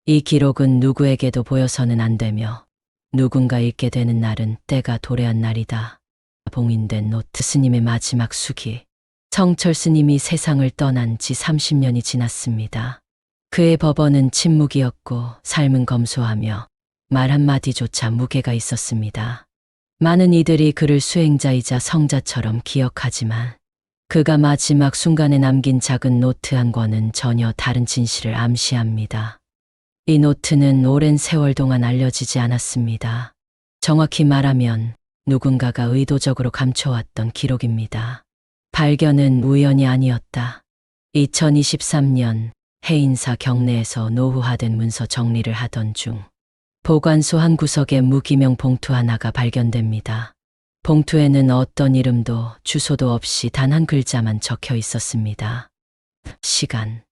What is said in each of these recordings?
이 기록은 누구에게도 보여서는 안 되며 누군가 읽게 되는 날은 때가 도래한 날이다. 봉인된 노트. 스님의 마지막 수기. 성철 스님이 세상을 떠난 지 30년이 지났습니다. 그의 법언은 침묵이었고 삶은 검소하며 말 한마디조차 무게가 있었습니다. 많은 이들이 그를 수행자이자 성자처럼 기억하지만 그가 마지막 순간에 남긴 작은 노트 한 권은 전혀 다른 진실을 암시합니다. 이 노트는 오랜 세월 동안 알려지지 않았습니다. 정확히 말하면 누군가가 의도적으로 감춰왔던 기록입니다. 발견은 우연이 아니었다. 2023년 해인사 경내에서 노후화된 문서 정리를 하던 중 보관소 한 구석에 무기명 봉투 하나가 발견됩니다. 봉투에는 어떤 이름도 주소도 없이 단 한 글자만 적혀 있었습니다. 시간.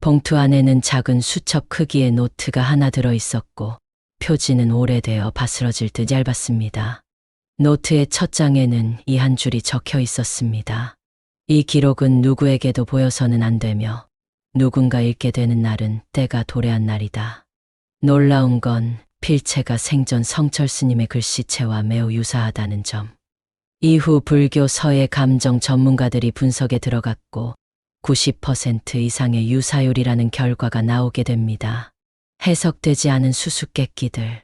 봉투 안에는 작은 수첩 크기의 노트가 하나 들어 있었고 표지는 오래되어 바스러질 듯 얇았습니다. 노트의 첫 장에는 이 한 줄이 적혀 있었습니다. 이 기록은 누구에게도 보여서는 안 되며 누군가 읽게 되는 날은 때가 도래한 날이다. 놀라운 건 필체가 생전 성철 스님의 글씨체와 매우 유사하다는 점. 이후 불교 서예 감정 전문가들이 분석에 들어갔고 90% 이상의 유사율이라는 결과가 나오게 됩니다. 해석되지 않은 수수께끼들.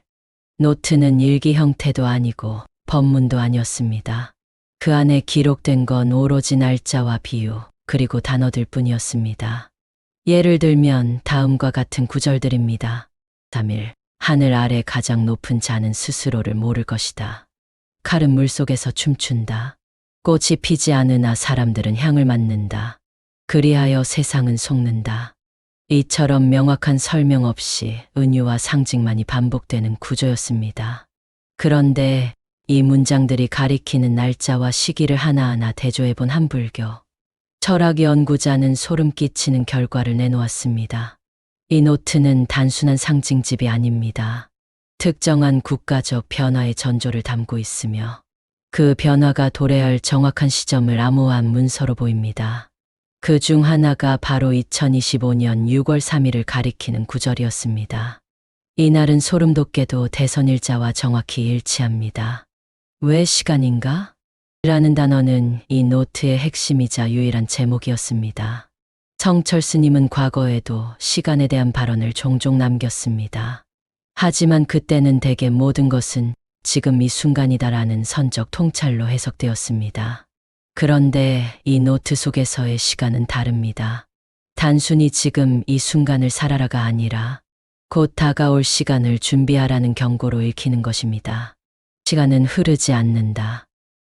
노트는 일기 형태도 아니고 법문도 아니었습니다. 그 안에 기록된 건 오로지 날짜와 비유, 그리고 단어들 뿐이었습니다. 예를 들면 다음과 같은 구절들입니다. 3일, 하늘 아래 가장 높은 자는 스스로를 모를 것이다. 칼은 물속에서 춤춘다. 꽃이 피지 않으나 사람들은 향을 맡는다. 그리하여 세상은 속는다. 이처럼 명확한 설명 없이 은유와 상징만이 반복되는 구조였습니다. 그런데 이 문장들이 가리키는 날짜와 시기를 하나하나 대조해본 한불교 철학 연구자는 소름 끼치는 결과를 내놓았습니다. 이 노트는 단순한 상징집이 아닙니다. 특정한 국가적 변화의 전조를 담고 있으며 그 변화가 도래할 정확한 시점을 암호화한 문서로 보입니다. 그 중 하나가 바로 2025년 6월 3일을 가리키는 구절이었습니다. 이날은 소름 돋게도 대선일자와 정확히 일치합니다. 왜 시간인가? 라는 단어는 이 노트의 핵심이자 유일한 제목이었습니다. 성철 스님은 과거에도 시간에 대한 발언을 종종 남겼습니다. 하지만 그때는 대개 모든 것은 지금 이 순간이다라는 선적 통찰로 해석되었습니다. 그런데 이 노트 속에서의 시간은 다릅니다. 단순히 지금 이 순간을 살아라가 아니라 곧 다가올 시간을 준비하라는 경고로 읽히는 것입니다. 시간은 흐르지 않는다.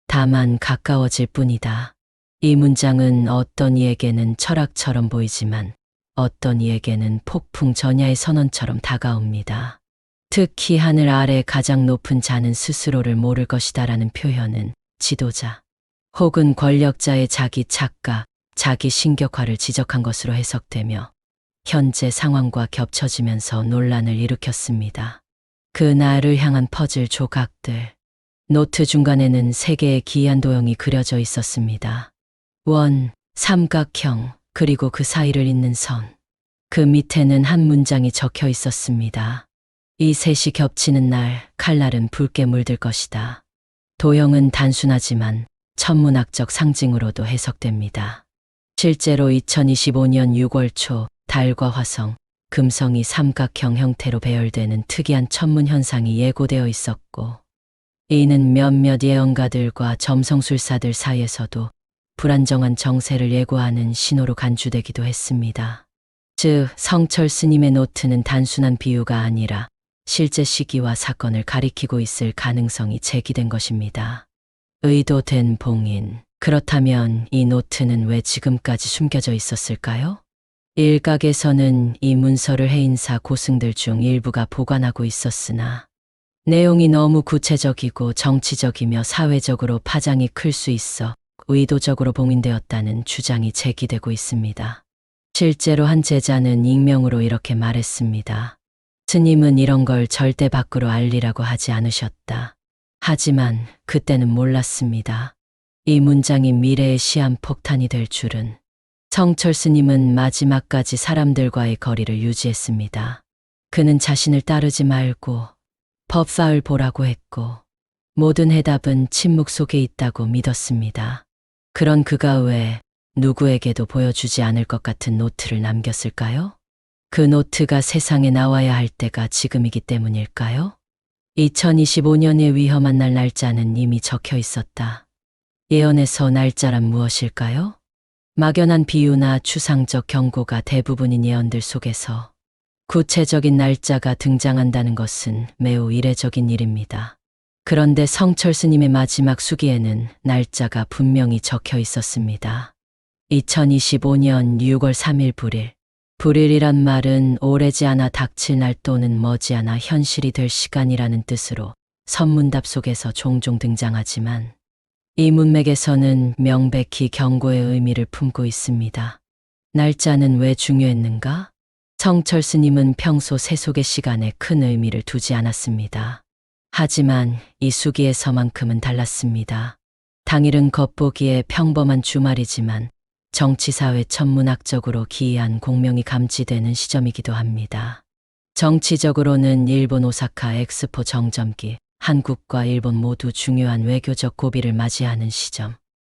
다만 가까워질 뿐이다. 이 문장은 어떤 이에게는 철학처럼 보이지만 어떤 이에게는 폭풍 전야의 선언처럼 다가옵니다. 특히 하늘 아래 가장 높은 자는 스스로를 모를 것이다라는 표현은 지도자 혹은 권력자의 자기 착각, 자기 신격화를 지적한 것으로 해석되며 현재 상황과 겹쳐지면서 논란을 일으켰습니다. 그 날을 향한 퍼즐 조각들. 노트 중간에는 세 개의 기이한 도형이 그려져 있었습니다. 원, 삼각형, 그리고 그 사이를 잇는 선. 그 밑에는 한 문장이 적혀 있었습니다. 이 셋이 겹치는 날 칼날은 붉게 물들 것이다. 도형은 단순하지만 천문학적 상징으로도 해석됩니다. 실제로 2025년 6월 초 달과 화성, 금성이 삼각형 형태로 배열되는 특이한 천문 현상이 예고되어 있었고 이는 몇몇 예언가들과 점성술사들 사이에서도 불안정한 정세를 예고하는 신호로 간주되기도 했습니다. 즉, 성철 스님의 노트는 단순한 비유가 아니라 실제 시기와 사건을 가리키고 있을 가능성이 제기된 것입니다. 의도된 봉인. 그렇다면 이 노트는 왜 지금까지 숨겨져 있었을까요? 일각에서는 이 문서를 해인사 고승들 중 일부가 보관하고 있었으나 내용이 너무 구체적이고 정치적이며 사회적으로 파장이 클 수 있어 의도적으로 봉인되었다는 주장이 제기되고 있습니다. 실제로 한 제자는 익명으로 이렇게 말했습니다. 스님은 이런 걸 절대 밖으로 알리라고 하지 않으셨다. 하지만 그때는 몰랐습니다. 이 문장이 미래의 시한폭탄이 될 줄은. 성철 스님은 마지막까지 사람들과의 거리를 유지했습니다. 그는 자신을 따르지 말고 법사을 보라고 했고 모든 해답은 침묵 속에 있다고 믿었습니다. 그런 그가 왜 누구에게도 보여주지 않을 것 같은 노트를 남겼을까요? 그 노트가 세상에 나와야 할 때가 지금이기 때문일까요? 2025년의 위험한 날 날짜는 이미 적혀 있었다. 예언에서 날짜란 무엇일까요? 막연한 비유나 추상적 경고가 대부분인 예언들 속에서 구체적인 날짜가 등장한다는 것은 매우 이례적인 일입니다. 그런데 성철 스님의 마지막 수기에는 날짜가 분명히 적혀 있었습니다. 2025년 6월 3일 불일. 불일이란 말은 오래지 않아 닥칠 날 또는 머지않아 현실이 될 시간이라는 뜻으로 선문답 속에서 종종 등장하지만 이 문맥에서는 명백히 경고의 의미를 품고 있습니다. 날짜는 왜 중요했는가? 성철 스님은 평소 세속의 시간에 큰 의미를 두지 않았습니다. 하지만 이 수기에서만큼은 달랐습니다. 당일은 겉보기에 평범한 주말이지만 정치사회 천문학적으로 기이한 공명이 감지되는 시점이기도 합니다. 정치적으로는 일본 오사카 엑스포 정점기, 한국과 일본 모두 중요한 외교적 고비를 맞이하는 시점.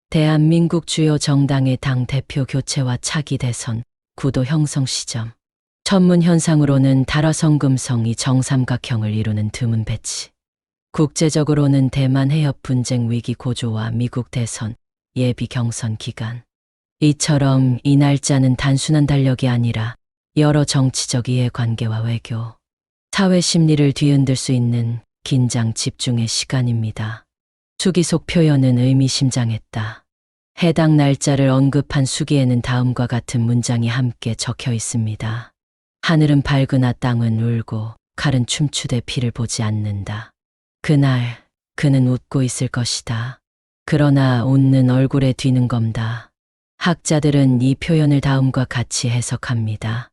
대한민국 주요 정당의 당 대표 교체와 차기 대선, 구도 형성 시점. 천문 현상으로는 달화성금성이 정삼각형을 이루는 드문 배치. 국제적으로는 대만 해협 분쟁 위기 고조와 미국 대선, 예비 경선 기간. 이처럼 이 날짜는 단순한 달력이 아니라 여러 정치적 이해관계와 외교, 사회 심리를 뒤흔들 수 있는 긴장 집중의 시간입니다. 수기 속 표현은 의미심장했다. 해당 날짜를 언급한 수기에는 다음과 같은 문장이 함께 적혀 있습니다. 하늘은 밝으나 땅은 울고 칼은 춤추되 피를 보지 않는다. 그날 그는 웃고 있을 것이다. 그러나 웃는 얼굴에 뒤는 검다. 학자들은 이 표현을 다음과 같이 해석합니다.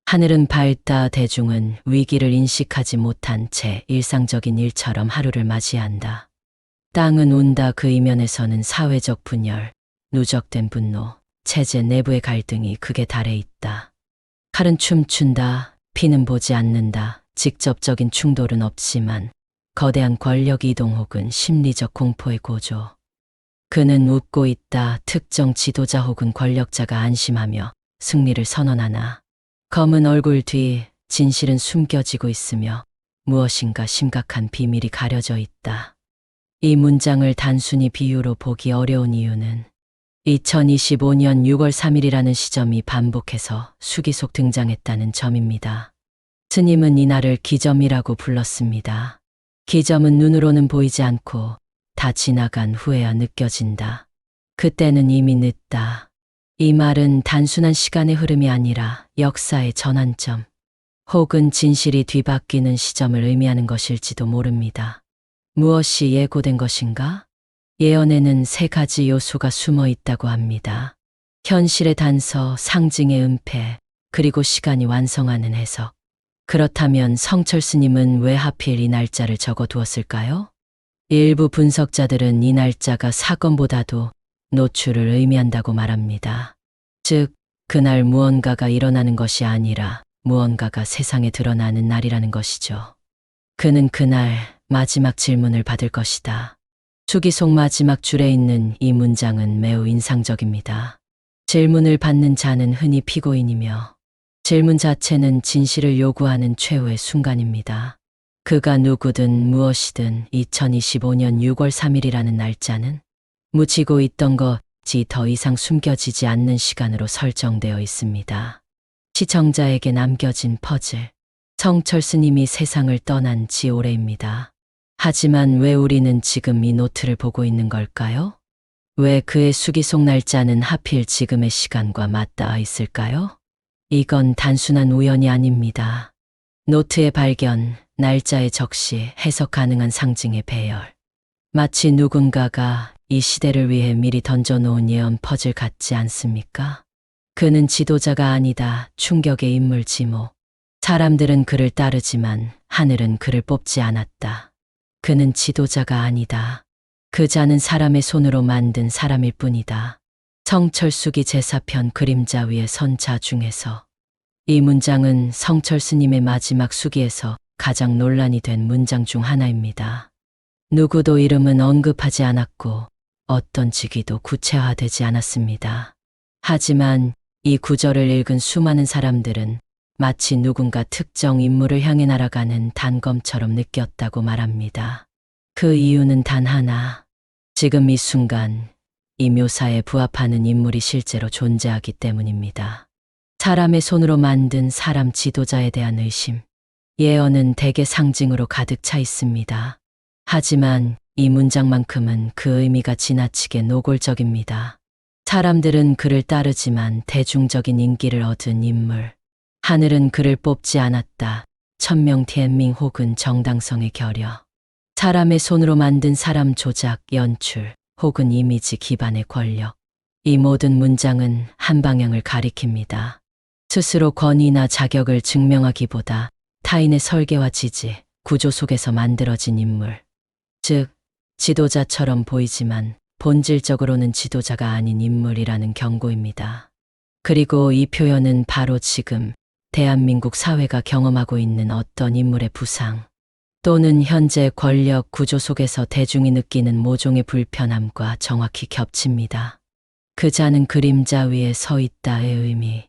하늘은 밝다. 대중은 위기를 인식하지 못한 채 일상적인 일처럼 하루를 맞이한다. 땅은 운다. 그 이면에서는 사회적 분열, 누적된 분노, 체제 내부의 갈등이 극에 달해 있다. 칼은 춤춘다. 피는 보지 않는다. 직접적인 충돌은 없지만 거대한 권력 이동 혹은 심리적 공포의 고조. 그는 웃고 있다. 특정 지도자 혹은 권력자가 안심하며 승리를 선언하나 검은 얼굴 뒤 진실은 숨겨지고 있으며 무엇인가 심각한 비밀이 가려져 있다. 이 문장을 단순히 비유로 보기 어려운 이유는 2025년 6월 3일이라는 시점이 반복해서 수기 속 등장했다는 점입니다. 스님은 이날을 기점이라고 불렀습니다. 기점은 눈으로는 보이지 않고 다 지나간 후에야 느껴진다. 그때는 이미 늦다. 이 말은 단순한 시간의 흐름이 아니라 역사의 전환점, 혹은 진실이 뒤바뀌는 시점을 의미하는 것일지도 모릅니다. 무엇이 예고된 것인가? 예언에는 세 가지 요소가 숨어 있다고 합니다. 현실의 단서, 상징의 은폐, 그리고 시간이 완성하는 해석. 그렇다면 성철 스님은 왜 하필 이 날짜를 적어두었을까요? 일부 분석자들은 이 날짜가 사건보다도 노출을 의미한다고 말합니다. 즉, 그날 무언가가 일어나는 것이 아니라 무언가가 세상에 드러나는 날이라는 것이죠. 그는 그날 마지막 질문을 받을 것이다. 수기 속 마지막 줄에 있는 이 문장은 매우 인상적입니다. 질문을 받는 자는 흔히 피고인이며 질문 자체는 진실을 요구하는 최후의 순간입니다. 그가 누구든 무엇이든 2025년 6월 3일이라는 날짜는 묻히고 있던 것이 더 이상 숨겨지지 않는 시간으로 설정되어 있습니다. 시청자에게 남겨진 퍼즐. 성철 스님이 세상을 떠난 지 오래입니다. 하지만 왜 우리는 지금 이 노트를 보고 있는 걸까요? 왜 그의 수기 속 날짜는 하필 지금의 시간과 맞닿아 있을까요? 이건 단순한 우연이 아닙니다. 노트의 발견, 날짜의 적시, 해석 가능한 상징의 배열. 마치 누군가가 이 시대를 위해 미리 던져놓은 예언 퍼즐 같지 않습니까? 그는 지도자가 아니다. 충격의 인물 지모. 사람들은 그를 따르지만 하늘은 그를 뽑지 않았다. 그는 지도자가 아니다. 그 자는 사람의 손으로 만든 사람일 뿐이다. 성철수기 제4편 그림자 위에 선 자 중에서 이 문장은 성철 스님의 마지막 수기에서 가장 논란이 된 문장 중 하나입니다. 누구도 이름은 언급하지 않았고 어떤 직위도 구체화되지 않았습니다. 하지만 이 구절을 읽은 수많은 사람들은 마치 누군가 특정 인물을 향해 날아가는 단검처럼 느꼈다고 말합니다. 그 이유는 단 하나, 지금 이 순간 이 묘사에 부합하는 인물이 실제로 존재하기 때문입니다. 사람의 손으로 만든 사람 지도자에 대한 의심, 예언은 대개 상징으로 가득 차 있습니다. 하지만 이 문장만큼은 그 의미가 지나치게 노골적입니다. 사람들은 그를 따르지만 대중적인 인기를 얻은 인물, 하늘은 그를 뽑지 않았다. 천명티엔밍 혹은 정당성의 결여, 사람의 손으로 만든 사람 조작, 연출 혹은 이미지 기반의 권력, 이 모든 문장은 한 방향을 가리킵니다. 스스로 권위나 자격을 증명하기보다 타인의 설계와 지지, 구조 속에서 만들어진 인물, 즉 지도자처럼 보이지만 본질적으로는 지도자가 아닌 인물이라는 경고입니다. 그리고 이 표현은 바로 지금 대한민국 사회가 경험하고 있는 어떤 인물의 부상 또는 현재 권력 구조 속에서 대중이 느끼는 모종의 불편함과 정확히 겹칩니다. 그자는 그림자 위에 서 있다의 의미.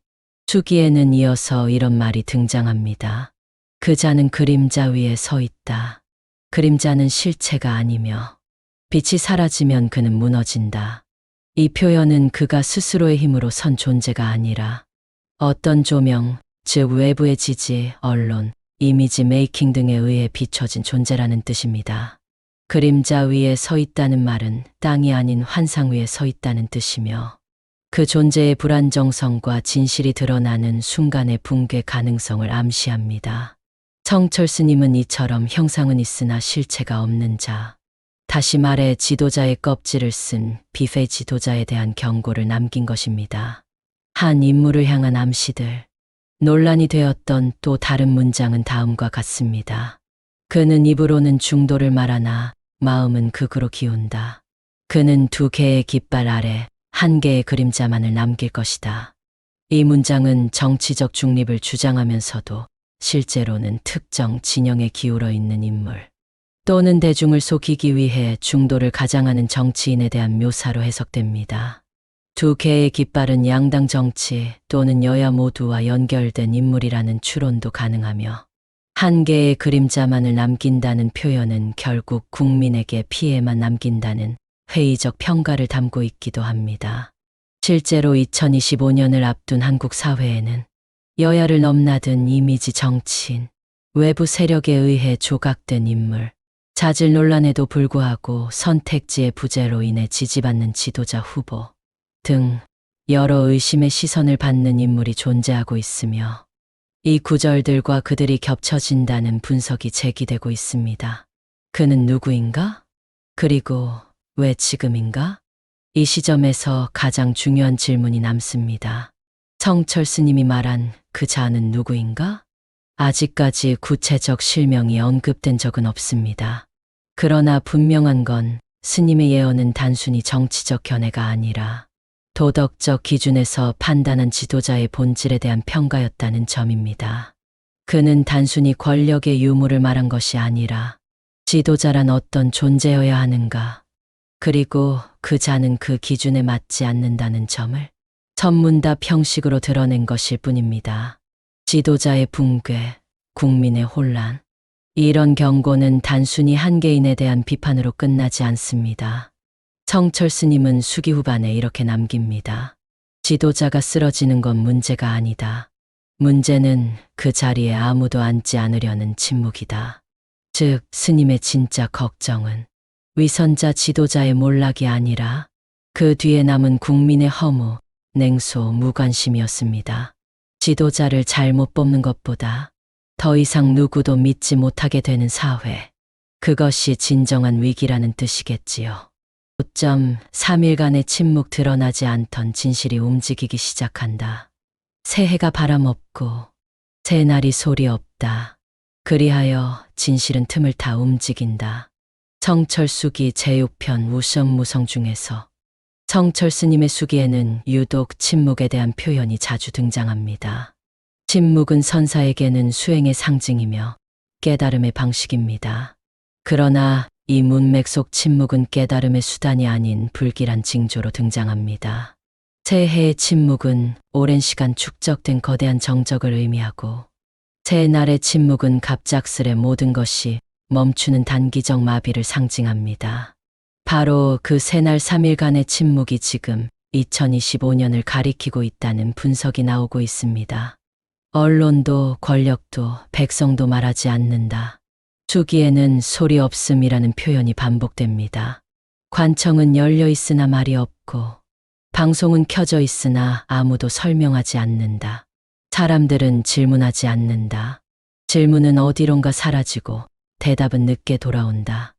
수기에는 이어서 이런 말이 등장합니다. 그자는 그림자 위에 서 있다. 그림자는 실체가 아니며 빛이 사라지면 그는 무너진다. 이 표현은 그가 스스로의 힘으로 선 존재가 아니라 어떤 조명, 즉 외부의 지지, 언론, 이미지 메이킹 등에 의해 비춰진 존재라는 뜻입니다. 그림자 위에 서 있다는 말은 땅이 아닌 환상 위에 서 있다는 뜻이며 그 존재의 불안정성과 진실이 드러나는 순간의 붕괴 가능성을 암시합니다. 성철 스님은 이처럼 형상은 있으나 실체가 없는 자, 다시 말해 지도자의 껍질을 쓴 비페 지도자에 대한 경고를 남긴 것입니다. 한 인물을 향한 암시들, 논란이 되었던 또 다른 문장은 다음과 같습니다. 그는 입으로는 중도를 말하나 마음은 극으로 기운다. 그는 두 개의 깃발 아래 한 개의 그림자만을 남길 것이다. 이 문장은 정치적 중립을 주장하면서도 실제로는 특정 진영에 기울어 있는 인물 또는 대중을 속이기 위해 중도를 가장하는 정치인에 대한 묘사로 해석됩니다. 두 개의 깃발은 양당 정치 또는 여야 모두와 연결된 인물이라는 추론도 가능하며 한 개의 그림자만을 남긴다는 표현은 결국 국민에게 피해만 남긴다는 회의적 평가를 담고 있기도 합니다. 실제로 2025년을 앞둔 한국 사회에는 여야를 넘나든 이미지 정치인, 외부 세력에 의해 조각된 인물, 자질 논란에도 불구하고 선택지의 부재로 인해 지지받는 지도자 후보 등 여러 의심의 시선을 받는 인물이 존재하고 있으며 이 구절들과 그들이 겹쳐진다는 분석이 제기되고 있습니다. 그는 누구인가? 그리고 왜 지금인가? 이 시점에서 가장 중요한 질문이 남습니다. 성철 스님이 말한 그 자는 누구인가? 아직까지 구체적 실명이 언급된 적은 없습니다. 그러나 분명한 건 스님의 예언은 단순히 정치적 견해가 아니라 도덕적 기준에서 판단한 지도자의 본질에 대한 평가였다는 점입니다. 그는 단순히 권력의 유무를 말한 것이 아니라 지도자란 어떤 존재여야 하는가, 그리고 그 자는 그 기준에 맞지 않는다는 점을 천문답 형식으로 드러낸 것일 뿐입니다. 지도자의 붕괴, 국민의 혼란, 이런 경고는 단순히 한 개인에 대한 비판으로 끝나지 않습니다. 성철 스님은 수기 후반에 이렇게 남깁니다. 지도자가 쓰러지는 건 문제가 아니다. 문제는 그 자리에 아무도 앉지 않으려는 침묵이다. 즉, 스님의 진짜 걱정은 위선자 지도자의 몰락이 아니라 그 뒤에 남은 국민의 허무, 냉소, 무관심이었습니다. 지도자를 잘못 뽑는 것보다 더 이상 누구도 믿지 못하게 되는 사회, 그것이 진정한 위기라는 뜻이겠지요. 5.3일간의 침묵, 드러나지 않던 진실이 움직이기 시작한다. 새해가 바람 없고 새날이 소리 없다. 그리하여 진실은 틈을 타 움직인다. 성철 수기 제6편 우성무성 중에서 성철 스님의 수기에는 유독 침묵에 대한 표현이 자주 등장합니다. 침묵은 선사에게는 수행의 상징이며 깨달음의 방식입니다. 그러나 이 문맥 속 침묵은 깨달음의 수단이 아닌 불길한 징조로 등장합니다. 새해의 침묵은 오랜 시간 축적된 거대한 정적을 의미하고, 새날의 침묵은 갑작스레 모든 것이 멈추는 단기적 마비를 상징합니다. 바로 그 새날 3일간의 침묵이 지금 2025년을 가리키고 있다는 분석이 나오고 있습니다. 언론도 권력도 백성도 말하지 않는다. 수기에는 소리 없음이라는 표현이 반복됩니다. 관청은 열려 있으나 말이 없고, 방송은 켜져 있으나 아무도 설명하지 않는다. 사람들은 질문하지 않는다. 질문은 어디론가 사라지고 대답은 늦게 돌아온다.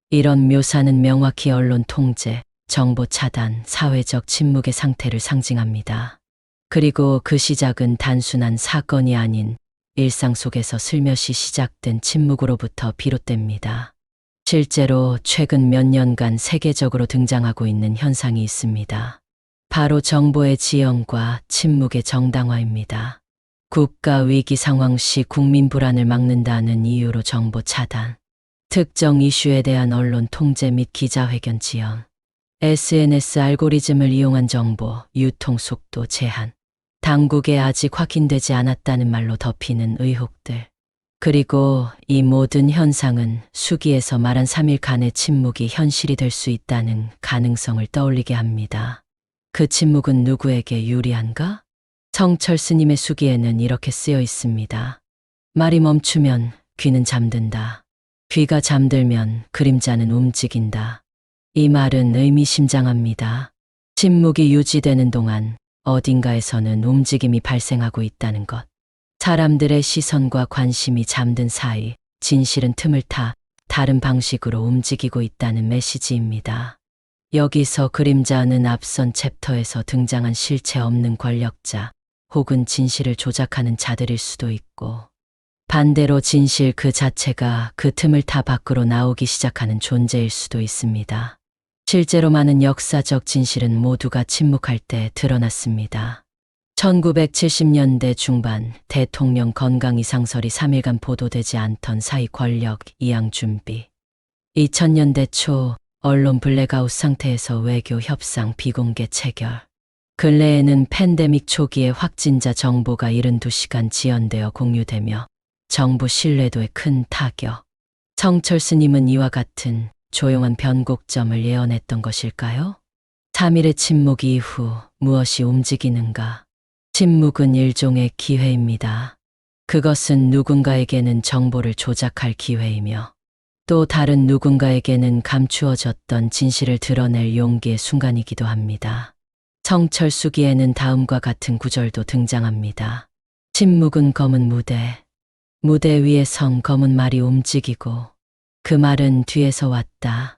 이런 묘사는 명확히 언론 통제, 정보 차단, 사회적 침묵의 상태를 상징합니다. 그리고 그 시작은 단순한 사건이 아닌 일상 속에서 슬며시 시작된 침묵으로부터 비롯됩니다. 실제로 최근 몇 년간 세계적으로 등장하고 있는 현상이 있습니다. 바로 정보의 지연과 침묵의 정당화입니다. 국가 위기 상황 시 국민 불안을 막는다는 이유로 정보 차단, 특정 이슈에 대한 언론 통제 및 기자회견 지연, SNS 알고리즘을 이용한 정보, 유통 속도 제한, 당국에 아직 확인되지 않았다는 말로 덮이는 의혹들. 그리고 이 모든 현상은 수기에서 말한 3일간의 침묵이 현실이 될 수 있다는 가능성을 떠올리게 합니다. 그 침묵은 누구에게 유리한가? 성철 스님의 수기에는 이렇게 쓰여 있습니다. 말이 멈추면 귀는 잠든다. 귀가 잠들면 그림자는 움직인다. 이 말은 의미심장합니다. 침묵이 유지되는 동안 어딘가에서는 움직임이 발생하고 있다는 것. 사람들의 시선과 관심이 잠든 사이 진실은 틈을 타 다른 방식으로 움직이고 있다는 메시지입니다. 여기서 그림자는 앞선 챕터에서 등장한 실체 없는 권력자 혹은 진실을 조작하는 자들일 수도 있고, 반대로 진실 그 자체가 그 틈을 타 밖으로 나오기 시작하는 존재일 수도 있습니다. 실제로 많은 역사적 진실은 모두가 침묵할 때 드러났습니다. 1970년대 중반 대통령 건강 이상설이 3일간 보도되지 않던 사이 권력 이양 준비. 2000년대 초 언론 블랙아웃 상태에서 외교 협상 비공개 체결. 근래에는 팬데믹 초기에 확진자 정보가 72시간 지연되어 공유되며 정부 신뢰도에 큰 타격. 성철 스님은 이와 같은 조용한 변곡점을 예언했던 것일까요? 3일의 침묵 이후 무엇이 움직이는가? 침묵은 일종의 기회입니다. 그것은 누군가에게는 정보를 조작할 기회이며, 또 다른 누군가에게는 감추어졌던 진실을 드러낼 용기의 순간이기도 합니다. 성철 수기에는 다음과 같은 구절도 등장합니다. 침묵은 검은 무대. 무대 위에 선 검은 말이 움직이고, 그 말은 뒤에서 왔다.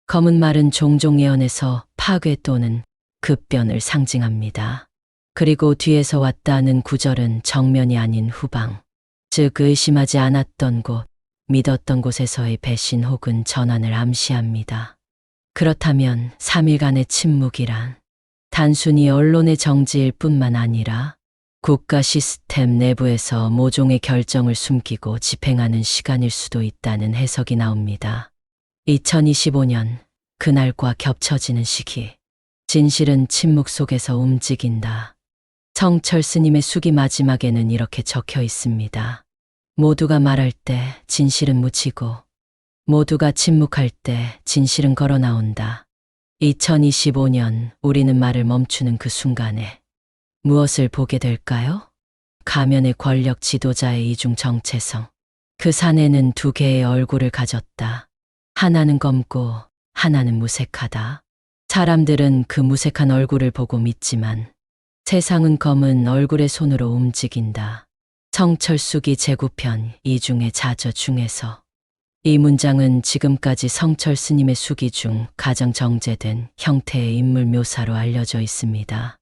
검은 말은 종종 예언에서 파괴 또는 급변을 상징합니다. 그리고 뒤에서 왔다는 구절은 정면이 아닌 후방, 즉 의심하지 않았던 곳, 믿었던 곳에서의 배신 혹은 전환을 암시합니다. 그렇다면 3일간의 침묵이란 단순히 언론의 정지일 뿐만 아니라 국가 시스템 내부에서 모종의 결정을 숨기고 집행하는 시간일 수도 있다는 해석이 나옵니다. 2025년, 그날과 겹쳐지는 시기. 진실은 침묵 속에서 움직인다. 성철 스님의 수기 마지막에는 이렇게 적혀 있습니다. 모두가 말할 때 진실은 묻히고, 모두가 침묵할 때 진실은 걸어 나온다. 2025년 우리는 말을 멈추는 그 순간에 무엇을 보게 될까요? 가면의 권력 지도자의 이중 정체성. 그 사내는 두 개의 얼굴을 가졌다. 하나는 검고 하나는 무색하다. 사람들은 그 무색한 얼굴을 보고 믿지만 세상은 검은 얼굴의 손으로 움직인다. 성철 수기 제9편 이중의 자저 중에서 이 문장은 지금까지 성철 스님의 수기 중 가장 정제된 형태의 인물 묘사로 알려져 있습니다.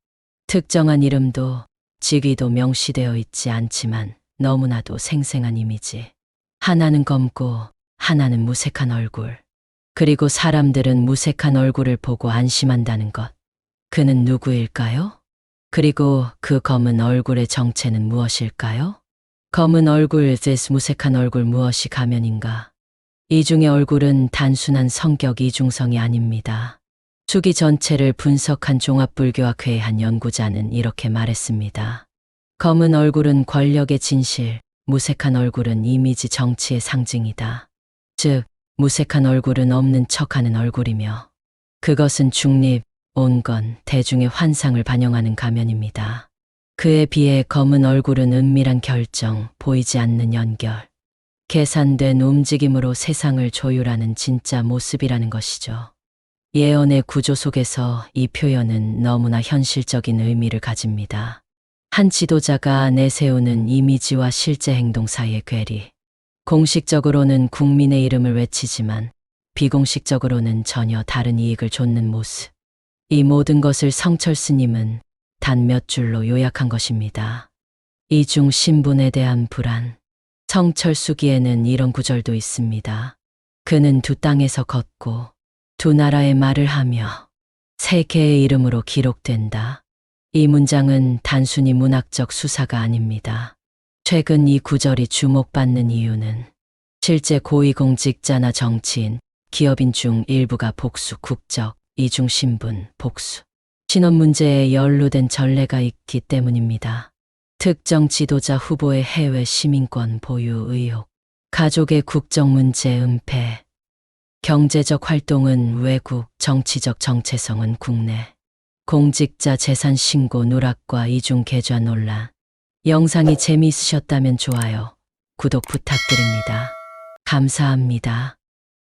특정한 이름도 직위도 명시되어 있지 않지만 너무나도 생생한 이미지. 하나는 검고 하나는 무색한 얼굴. 그리고 사람들은 무색한 얼굴을 보고 안심한다는 것. 그는 누구일까요? 그리고 그 검은 얼굴의 정체는 무엇일까요? 검은 얼굴, vs 무색한 얼굴 무엇이 가면인가? 이중의 얼굴은 단순한 성격 이중성이 아닙니다. 수기 전체를 분석한 종합불교학회의 한 연구자는 이렇게 말했습니다. 검은 얼굴은 권력의 진실, 무색한 얼굴은 이미지 정치의 상징이다. 즉, 무색한 얼굴은 없는 척하는 얼굴이며 그것은 중립, 온건, 대중의 환상을 반영하는 가면입니다. 그에 비해 검은 얼굴은 은밀한 결정, 보이지 않는 연결, 계산된 움직임으로 세상을 조율하는 진짜 모습이라는 것이죠. 예언의 구조 속에서 이 표현은 너무나 현실적인 의미를 가집니다. 한 지도자가 내세우는 이미지와 실제 행동 사이의 괴리. 공식적으로는 국민의 이름을 외치지만 비공식적으로는 전혀 다른 이익을 좇는 모습. 이 모든 것을 성철 스님은 단 몇 줄로 요약한 것입니다. 이중 신분에 대한 불안. 성철 수기에는 이런 구절도 있습니다. 그는 두 땅에서 걷고 두 나라의 말을 하며 세 개의 이름으로 기록된다. 이 문장은 단순히 문학적 수사가 아닙니다. 최근 이 구절이 주목받는 이유는 실제 고위공직자나 정치인, 기업인 중 일부가 복수, 국적, 이중 신분, 복수, 신원 문제에 연루된 전례가 있기 때문입니다. 특정 지도자 후보의 해외 시민권 보유 의혹, 가족의 국적 문제 은폐, 경제적 활동은 외국, 정치적 정체성은 국내, 공직자 재산 신고 누락과 이중 계좌 논란. 영상이 재미있으셨다면 좋아요, 구독 부탁드립니다. 감사합니다.